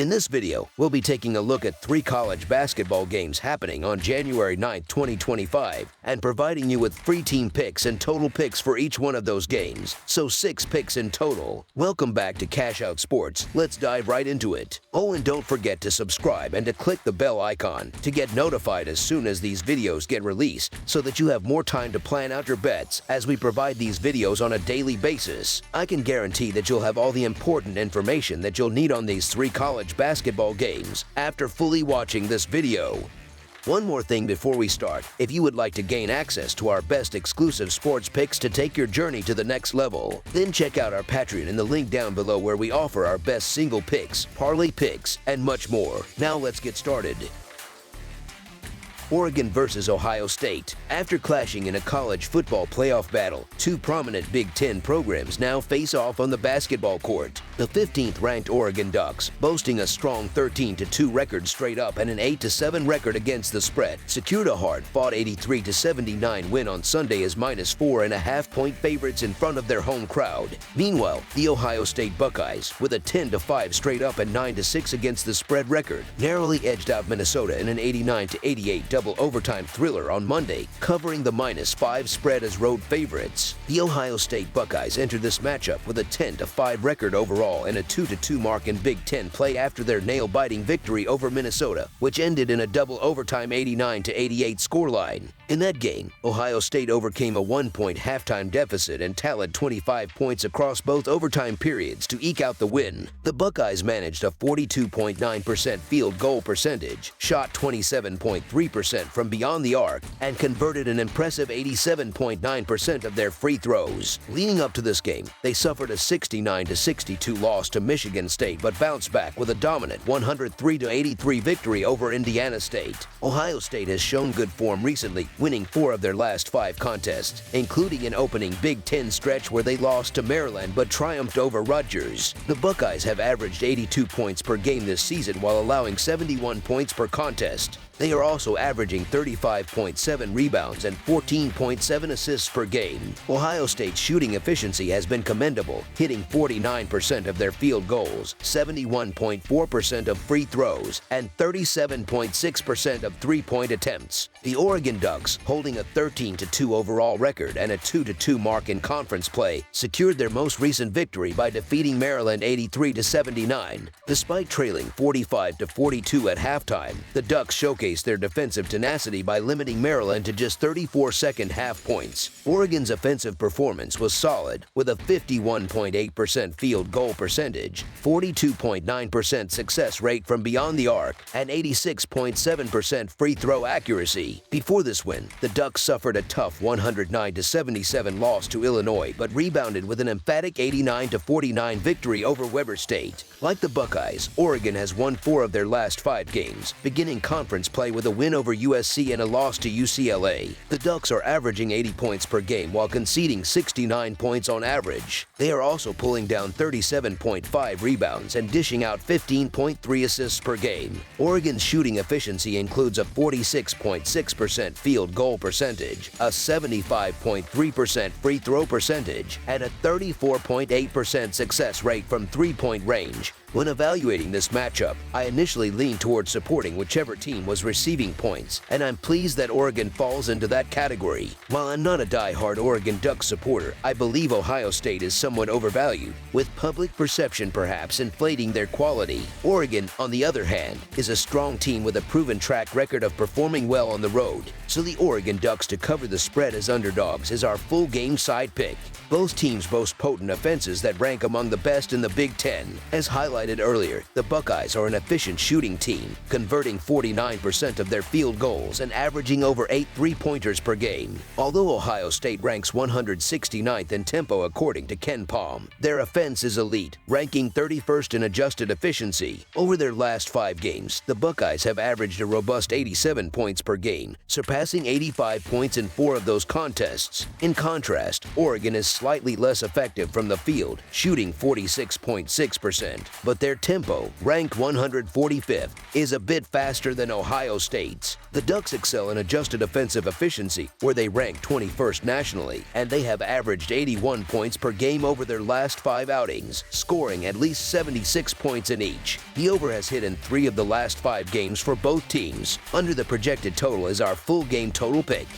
In this video, we'll be taking a look at 3 college basketball games happening on January 9, 2025, and providing you with free team picks and total picks for each one of those games, so 6 picks in total. Welcome back to Cash Out Sports. Let's dive right into it. Oh, and don't forget to subscribe and to click the bell icon to get notified as soon as these videos get released, so that you have more time to plan out your bets as we provide these videos on a daily basis. I can guarantee that you'll have all the important information that you'll need on these 3 college basketball games after fully watching this video. One more thing before we start: if you would like to gain access to our best exclusive sports picks to take your journey to the next level, then check out our Patreon in the link down below, where we offer our best single picks, parlay picks, and much more. Now let's get started. Oregon versus Ohio State. After clashing in a college football playoff battle, 2 prominent Big Ten programs now face off on the basketball court. The 15th-ranked Oregon Ducks, boasting a strong 13-2 record straight up and an 8-7 record against the spread, secured a hard-fought 83-79 win on Sunday as -4.5-point favorites in front of their home crowd. Meanwhile, the Ohio State Buckeyes, with a 10-5 straight up and 9-6 against the spread record, narrowly edged out Minnesota in an 89-88 double overtime thriller on Monday, covering the -5 spread as road favorites. The Ohio State Buckeyes entered this matchup with a 10-5 record overall and a 2-2 mark in Big Ten play after their nail-biting victory over Minnesota, which ended in a double overtime 89-88 scoreline. In that game, Ohio State overcame a 1-point halftime deficit and tallied 25 points across both overtime periods to eke out the win. The Buckeyes managed a 42.9% field goal percentage, shot 27.3% from beyond the arc, and converted an impressive 87.9% of their free throws. Leading up to this game, they suffered a 69-62 loss to Michigan State, but bounced back with a dominant 103-83 victory over Indiana State. Ohio State has shown good form recently, winning 4 of their last 5 contests, including an opening Big Ten stretch where they lost to Maryland but triumphed over Rutgers. The Buckeyes have averaged 82 points per game this season while allowing 71 points per contest. They are also averaging 35.7 rebounds and 14.7 assists per game. Ohio State's shooting efficiency has been commendable, hitting 49% of their field goals, 71.4% of free throws, and 37.6% of three-point attempts. The Oregon Ducks, holding a 13-2 overall record and a 2-2 mark in conference play, secured their most recent victory by defeating Maryland 83-79. Despite trailing 45-42 at halftime, the Ducks showcased their defensive tenacity by limiting Maryland to just 34 second half points. Oregon's offensive performance was solid, with a 51.8% field goal percentage, 42.9% success rate from beyond the arc, and 86.7% free throw accuracy. Before this win, the Ducks suffered a tough 109-77 loss to Illinois, but rebounded with an emphatic 89-49 victory over Weber State. Like the Buckeyes, Oregon has won 4 of their last 5 games, beginning conference play with a win over USC and a loss to UCLA. The Ducks are averaging 80 points per game while conceding 69 points on average. They are also pulling down 37.5 rebounds and dishing out 15.3 assists per game. Oregon's shooting efficiency includes a 46.6% field goal percentage, a 75.3% free throw percentage, and a 34.8% success rate from three-point range. When evaluating this matchup, I initially leaned towards supporting whichever team was receiving points, and I'm pleased that Oregon falls into that category. While I'm not a die-hard Oregon Ducks supporter, I believe Ohio State is somewhat overvalued, with public perception perhaps inflating their quality. Oregon, on the other hand, is a strong team with a proven track record of performing well on the road, so the Oregon Ducks to cover the spread as underdogs is our full game side pick. Both teams boast potent offenses that rank among the best in the Big Ten. As highlighted earlier, the Buckeyes are an efficient shooting team, converting 49% of their field goals and averaging over 8 three-pointers per game. Although Ohio State ranks 169th in tempo according to Ken Palm, their offense is elite, ranking 31st in adjusted efficiency. Over their last 5 games, the Buckeyes have averaged a robust 87 points per game, surpassing 85 points in 4 of those contests. In contrast, Oregon is slightly less effective from the field, shooting 46.6%, but but their tempo, ranked 145th, is a bit faster than Ohio State's. The Ducks excel in adjusted offensive efficiency, where they rank 21st nationally, and they have averaged 81 points per game over their last 5 outings, scoring at least 76 points in each. The over has hit in 3 of the last 5 games for both teams. Under the projected total is our full game total pick.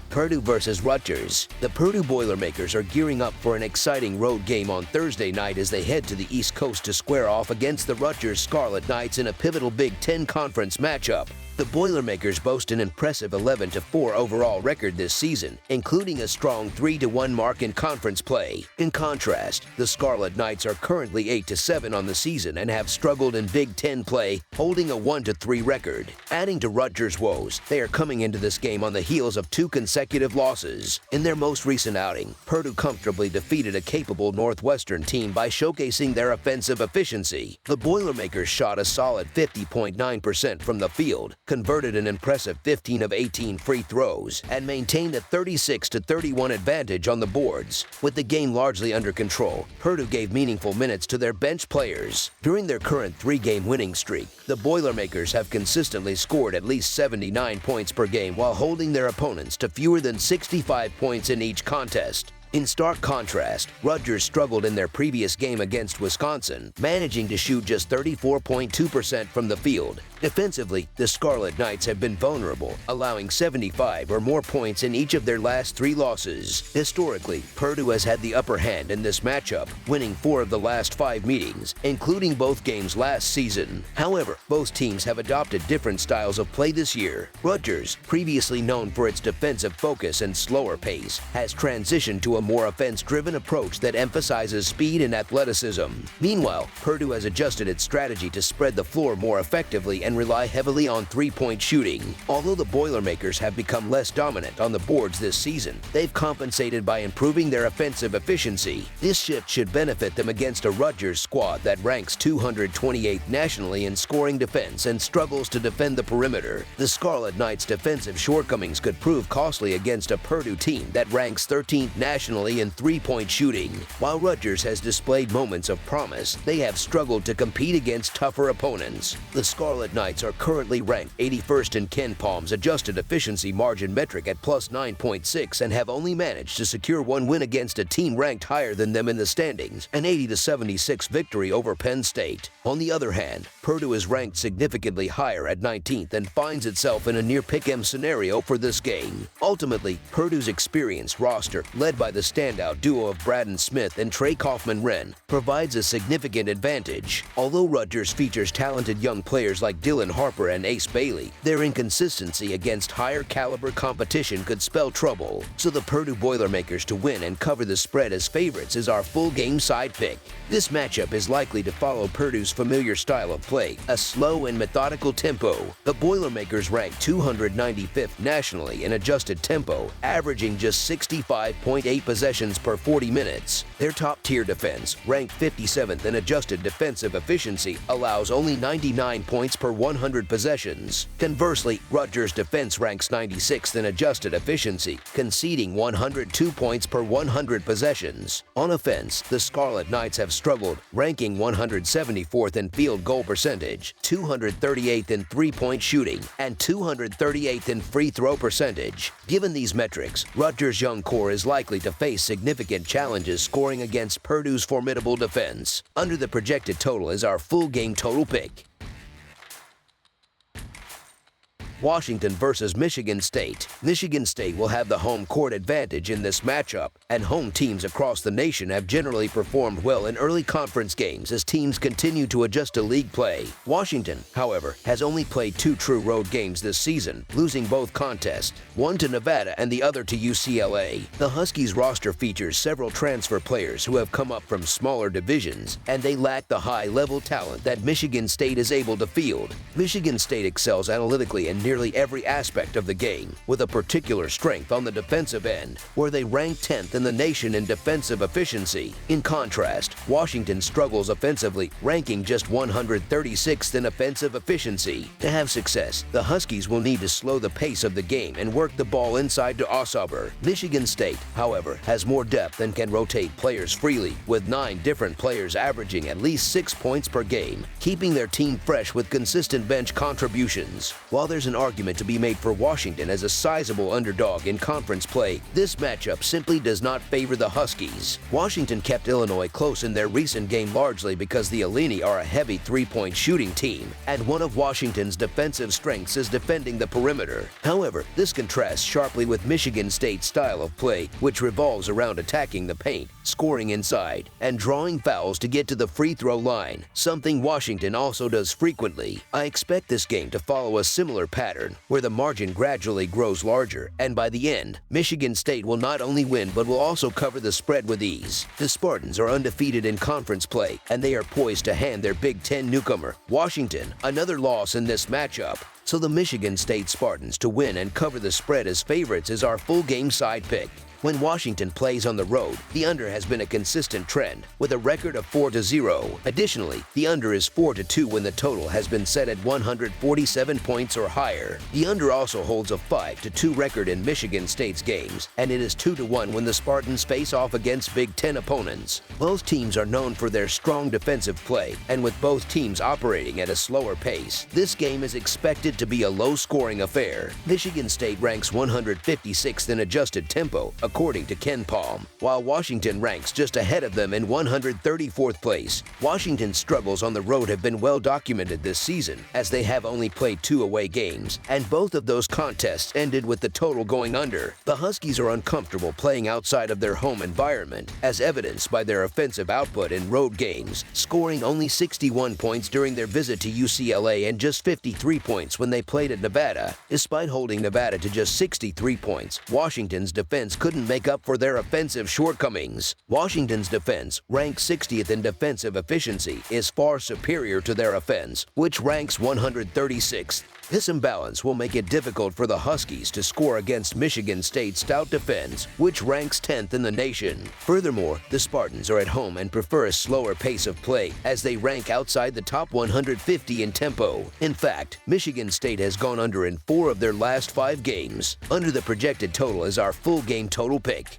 Purdue versus Rutgers. The Purdue Boilermakers are gearing up for an exciting road game on Thursday night as they head to the East Coast to square off against the Rutgers Scarlet Knights in a pivotal Big Ten Conference matchup. The Boilermakers boast an impressive 11-4 overall record this season, including a strong 3-1 mark in conference play. In contrast, the Scarlet Knights are currently 8-7 on the season and have struggled in Big Ten play, holding a 1-3 record. Adding to Rutgers' woes, they are coming into this game on the heels of 2 consecutive losses. In their most recent outing, Purdue comfortably defeated a capable Northwestern team by showcasing their offensive efficiency. The Boilermakers shot a solid 50.9% from the field, converted an impressive 15 of 18 free throws, and maintained a 36-31 advantage on the boards. With the game largely under control, Purdue gave meaningful minutes to their bench players. During their current 3-game winning streak, the Boilermakers have consistently scored at least 79 points per game while holding their opponents to fewer than 65 points in each contest. In stark contrast, Rutgers struggled in their previous game against Wisconsin, managing to shoot just 34.2% from the field. Defensively, the Scarlet Knights have been vulnerable, allowing 75 or more points in each of their last 3 losses. Historically, Purdue has had the upper hand in this matchup, winning 4 of the last 5 meetings, including both games last season. However, both teams have adopted different styles of play this year. Rutgers, previously known for its defensive focus and slower pace, has transitioned to a more offense-driven approach that emphasizes speed and athleticism. Meanwhile, Purdue has adjusted its strategy to spread the floor more effectively and rely heavily on 3-point shooting. Although the Boilermakers have become less dominant on the boards this season, they've compensated by improving their offensive efficiency. This shift should benefit them against a Rutgers squad that ranks 228th nationally in scoring defense and struggles to defend the perimeter. The Scarlet Knights' defensive shortcomings could prove costly against a Purdue team that ranks 13th nationally in 3-point shooting. While Rutgers has displayed moments of promise, they have struggled to compete against tougher opponents. The Scarlet Knights are currently ranked 81st in Ken Palm's adjusted efficiency margin metric at plus 9.6 and have only managed to secure 1 win against a team ranked higher than them in the standings, an 80-76 victory over Penn State. On the other hand, Purdue is ranked significantly higher at 19th and finds itself in a near pick-em scenario for this game. Ultimately, Purdue's experienced roster, led by the standout duo of Braden Smith and Trey Kaufman-Renn, provides a significant advantage. Although Rutgers features talented young players like Dylan Harper and Ace Bailey, their inconsistency against higher caliber competition could spell trouble. So the Purdue Boilermakers to win and cover the spread as favorites is our full game side pick. This matchup is likely to follow Purdue's familiar style of play, a slow and methodical tempo. The Boilermakers rank 295th nationally in adjusted tempo, averaging just 65.8 possessions per 40 minutes. Their top-tier defense, ranked 57th in adjusted defensive efficiency, allows only 99 points per 100 possessions. Conversely, Rutgers' defense ranks 96th in adjusted efficiency, conceding 102 points per 100 possessions. On offense, the Scarlet Knights have struggled, ranking 174th in field goal percentage, 238th in 3-point shooting, and 238th in free throw percentage. Given these metrics, Rutgers' young core is likely to face significant challenges scoring against Purdue's formidable defense. Under the projected total is our full game total pick. Washington versus Michigan State. Michigan State will have the home court advantage in this matchup, and home teams across the nation have generally performed well in early conference games as teams continue to adjust to league play. Washington, however, has only played 2 true road games this season, losing both contests, one to Nevada and the other to UCLA. The Huskies roster features several transfer players who have come up from smaller divisions, and they lack the high-level talent that Michigan State is able to field. Michigan State excels analytically and nearly every aspect of the game, with a particular strength on the defensive end, where they rank 10th in the nation in defensive efficiency. In contrast, Washington struggles offensively, ranking just 136th in offensive efficiency. To have success, the Huskies will need to slow the pace of the game and work the ball inside to Osauber. Michigan State, however, has more depth and can rotate players freely, with 9 different players averaging at least 6 points per game, keeping their team fresh with consistent bench contributions. While there's an argument to be made for Washington as a sizable underdog in conference play, this matchup simply does not favor the Huskies. Washington kept Illinois close in their recent game largely because the Illini are a heavy three-point shooting team, and one of Washington's defensive strengths is defending the perimeter. However, this contrasts sharply with Michigan State's style of play, which revolves around attacking the paint, scoring inside, and drawing fouls to get to the free throw line, something Washington also does frequently. I expect this game to follow a similar pattern, where the margin gradually grows larger, and by the end, Michigan State will not only win but will also cover the spread with ease. The Spartans are undefeated in conference play, and they are poised to hand their Big Ten newcomer, Washington, another loss in this matchup. So the Michigan State Spartans to win and cover the spread as favorites is our full game side pick. When Washington plays on the road, the under has been a consistent trend, with a record of 4-0. Additionally, the under is 4-2 when the total has been set at 147 points or higher. The under also holds a 5-2 record in Michigan State's games, and it is 2-1 when the Spartans face off against Big Ten opponents. Both teams are known for their strong defensive play, and with both teams operating at a slower pace, this game is expected to be a low-scoring affair. Michigan State ranks 156th in adjusted tempo, according to Ken Palm, while Washington ranks just ahead of them in 134th place. Washington's struggles on the road have been well documented this season, as they have only played 2 away games, and both of those contests ended with the total going under. The Huskies are uncomfortable playing outside of their home environment, as evidenced by their offensive output in road games, scoring only 61 points during their visit to UCLA and just 53 points when they played at Nevada. Despite holding Nevada to just 63 points, Washington's defense couldn't make up for their offensive shortcomings. Washington's defense, ranked 60th in defensive efficiency, is far superior to their offense, which ranks 136th. This imbalance will make it difficult for the Huskies to score against Michigan State's stout defense, which ranks 10th in the nation. Furthermore, the Spartans are at home and prefer a slower pace of play, as they rank outside the top 150 in tempo. In fact, Michigan State has gone under in 4 of their last 5 games. Under the projected total is our full game total pick.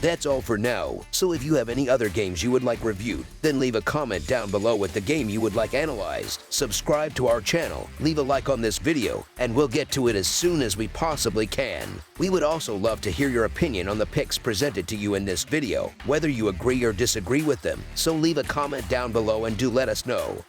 That's all for now, so if you have any other games you would like reviewed, then leave a comment down below with the game you would like analyzed. Subscribe to our channel, leave a like on this video, and we'll get to it as soon as we possibly can. We would also love to hear your opinion on the picks presented to you in this video, whether you agree or disagree with them, so leave a comment down below and do let us know.